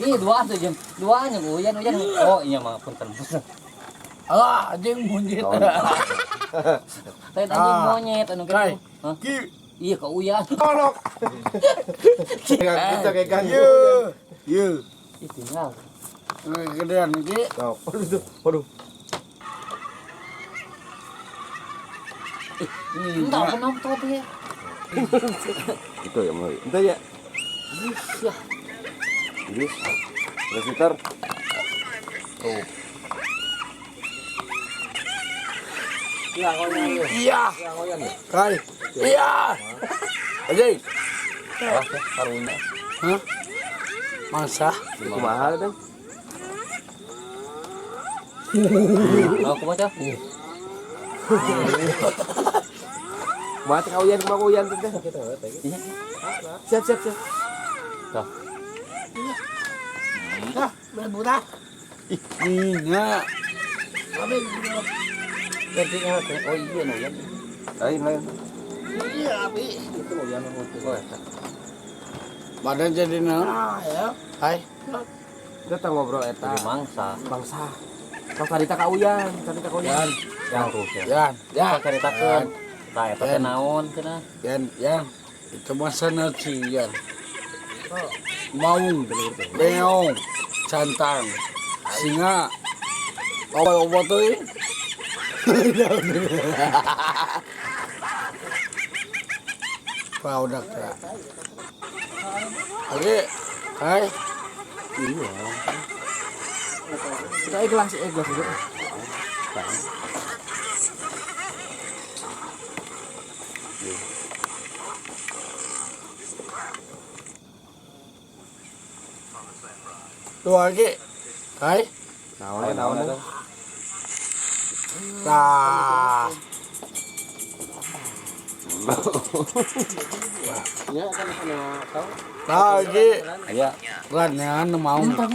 Ih, dua tuh jam. Duanya hujan. Oh, iya mah punten. Ah, anjing monyet. Lain anjing monyet anu kitu. Hah? Iya ka uyan. Kolok. Kita kayak kan. Iya. Ih, tinggal. Gedean iki. Waduh. Entah kenapa tuh ya. Itu ya mau. Itu ya. Ya. Ini. Resiter. Tuh. Iya, koyan. Iya. Ya ngoyan ya. Kai. Iya. Anjing. Wah, karunya. Hah? Masa? Kumaha kan? Oh, kumaha? Mati kauyan teh. Iya. Siap. Tuh. Dah, berbudak. Iya. Ganti ngawe. Oh iya no yan. Lain. Iya, Abi. Itu mau yang mau. Oh, eta. Badan jadi naon? Ya. Hai. Kita ngobrol eta Tadi mangsa. bangsa. Kau carita kauyan. Yan. Yang terus ya. Yan. Ya. Apa caritakeun? Tah eta teh naon cenah? Yan. Itu masa nasi yan. Maung, beong, cantang, singa. Apa tuh? Produk ya. Oke, hai. Iya. Kita gelas itu. Tuh lagi, hai. Naon. Nah, Ya kan kena tahu. lagi. Aya. Ranyan mau. Tembak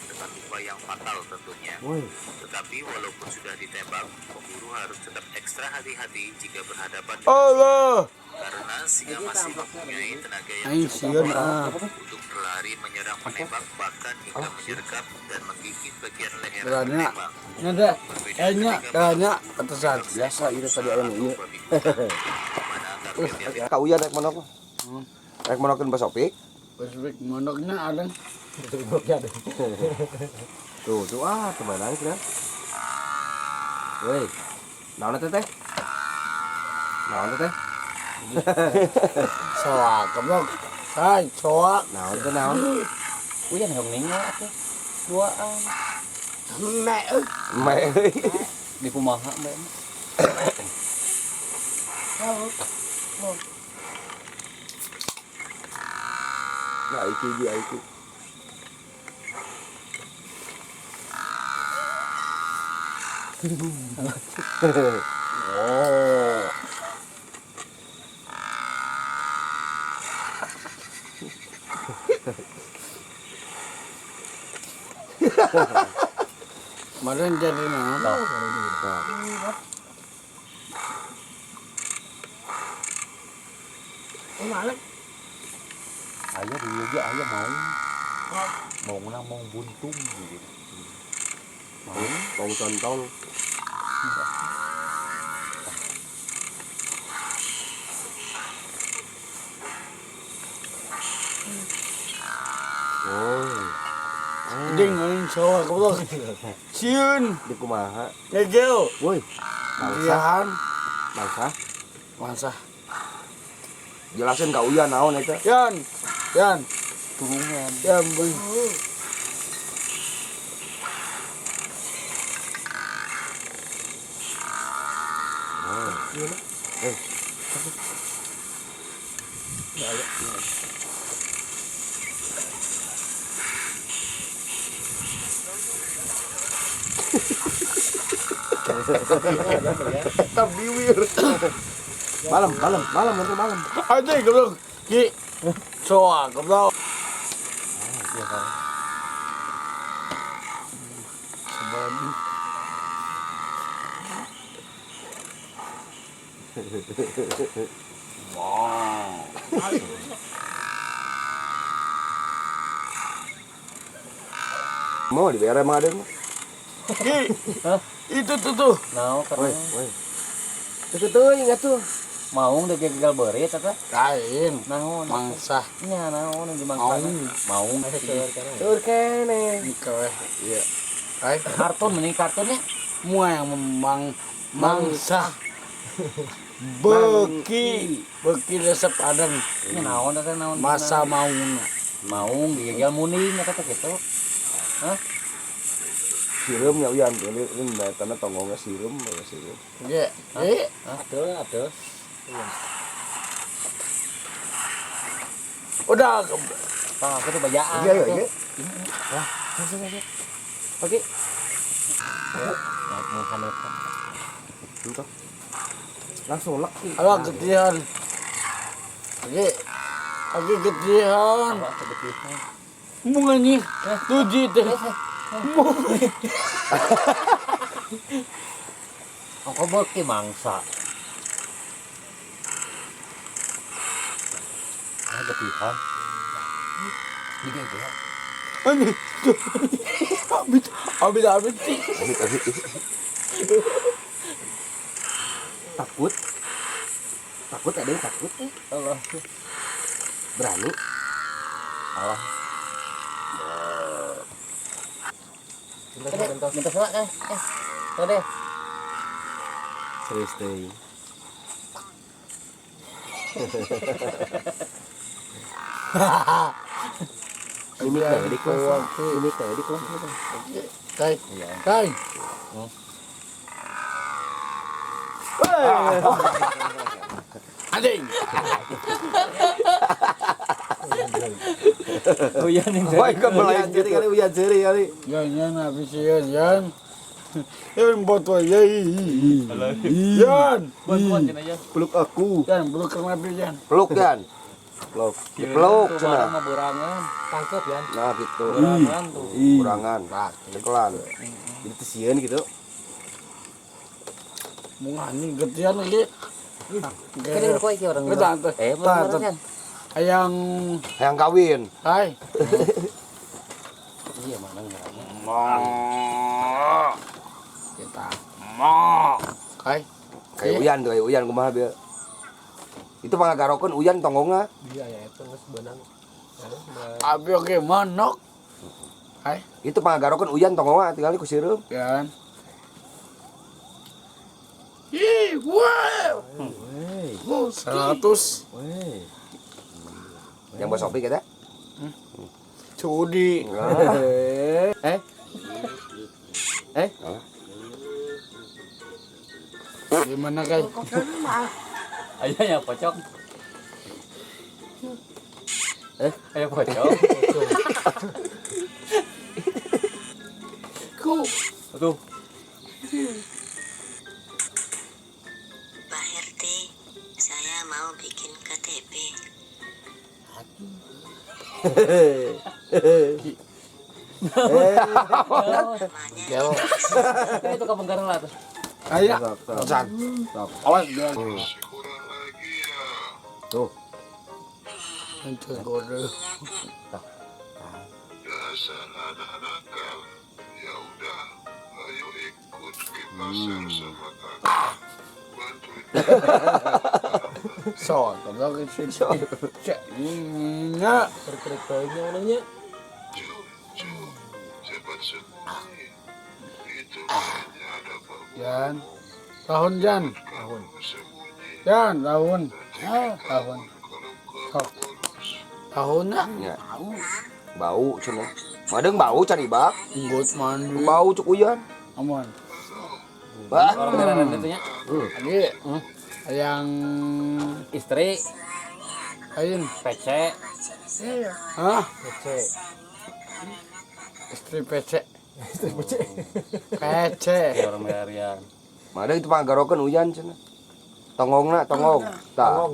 dengan luka yang fatal tentunya. Woi. Tetapi walaupun sudah ditembak, pemburu harus tetap ekstra hati-hati jika berhadapan dengan Allah. karena singa masih mempunyai tenaga yang Aing cukup sieun ah. untuk berlari, menyerang penembak, bahkan hingga menyergap dan menggigit bagian leher Beranya. penembak. Nyada. Nya ketesan. Biasa itu tadi ayam iya. Mana target yang Kauyan rek monok. Rek monokeun basopik. Besok monoknya ada. Tuh teman nangis kan. Woi. Naon teh? Naon teh? Soak, keblok. Hai, soak. Naon teh naon? Uyan hong ninggal atuh. Duaan. Mẹ ơi. Mẹ ơi. Di kumaha mbak? Nah, iki. Oh. Kemarin jadi naon? Ayah di juga ayah mau menang mau buntung gitu. Mau contong. Oh. Ding main soak, keblok. Sieun. Di kumaha? Ngegel. Woi. Diahan. Bangsa. Masa. Jelasin ka Uyan naon eta? Yan. Turungan. Ya, bun. Tetap biwir. Malam. Aja keblok. Ki. Soak, keblok. Iya kan. Mau dibayar emang ada mah. Ki, Hah? itu tuh. Nah, Woi, katanya woi. Tuh ingat tuh. maung dek gagal berit eta. Lain. Naon? Mangsa. Nya naon yang dimangsana? Maung. Tur kene. Ikawe. Iya. Hai, Kartun mending kartunnya. semua yang mangsa. Beki resep adan. Nya naon eta naon? Masa mauna. maung gagal muning eta teh kitu. Hah? Sirum ya uyan ini tanah tonggongnya sirum ya sirum. Iya. Atuh. Udah. Tah aku tuh bajaan. Iya iya. Oke. Mau kanut. Entah. Langsung lek. Alah ketihan. Oke ketihan. Bunga nih. Tuji teh. Aku beki mangsa. Ada pihan. Digagal. Ani. Abis. Takut ada yang takut. Allah. Berani. Allah. Minta selak kan? Tadi. Serius deh. Ini kayak di kelas. Ini kayak di kelas. Kai. Anjing. Uyan yang Wah, kan belayan jadi kali uyan jeri kali. Yan habis yan. Yan botol yan. buat aja. Peluk aku. Yan belum kena yan. Peluk kan. Peluk. Peluk Barang cenah. mah berangan. Tangkep ya. Nah gitu. Berangan tuh. Kurangan. Nah, cekelan. Jadi tesian gitu. Bunga nih ketihan lagi. Kira kok iki orang. Kita Berangan kan? Ayang Yang kawin. hai. Iya mana enggak. Kita kai. Kayak uyan tuh, kayak uyan kumaha bieu. Itu pangagarokeun uyan tonggongna. Abi oke manok. Hai. Itu pangagarokeun uyan tonggongna tinggal ku sireum. Yan. Wow. 100 Yang bos sopi kita. Cudi. Gimana kai? Ayahnya pocok. Ayah pocok. Tuh. Pak RT, saya mau bikin KTP. Namanya Itu kapan garang lah tuh. Ayah. Sak. Awas dia. Tuh. Itu kode. Dasar anak-anak kau. Ya udah, ayo ikut ke pasar sama kakak. Bantuin. So, kalau ke sini. Cek. Nya. Cepat sembunyi. Itu kayaknya ada babu. Jan. Tahun Jan. Kamu sembunyi. Jan, tahun. Tahun. Kalau kau bolos. Tahunnya. Ya. Bau cenah. Madeng bau cari bak. Nggut mandi. Bau cuk uyan. Aman. Bah. Orang beneran itu nya. Lagi. Yang Istri lain. PC. Hah? Istri PC. PC. Orang Marian. Madeng itu pangagarokeun uyan cenah. Tonggongna tonggong. Tah.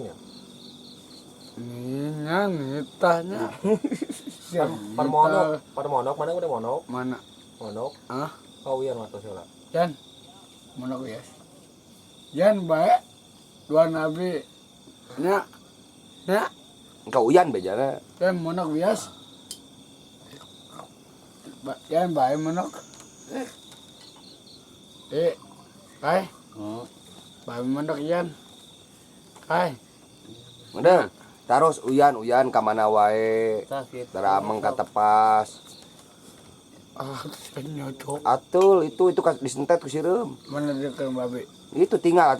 Ini nitahnya. Monok mana udah monok? Mana? Monok. Ah, Oh iya waktu sila. Jan. Mana ku ya? Jan baik. Dua nabi. Nya. Engkau uyan bejana. Jan mana ku bias? Yan bae manok. Kai. Bae manok yan. Kai. Udah, terus uyan ka mana wae. Sakit. Darameng ka tepas. Penyocok. Atul itu disentet ku sireum. Mana dia ke babe? Itu tinggal.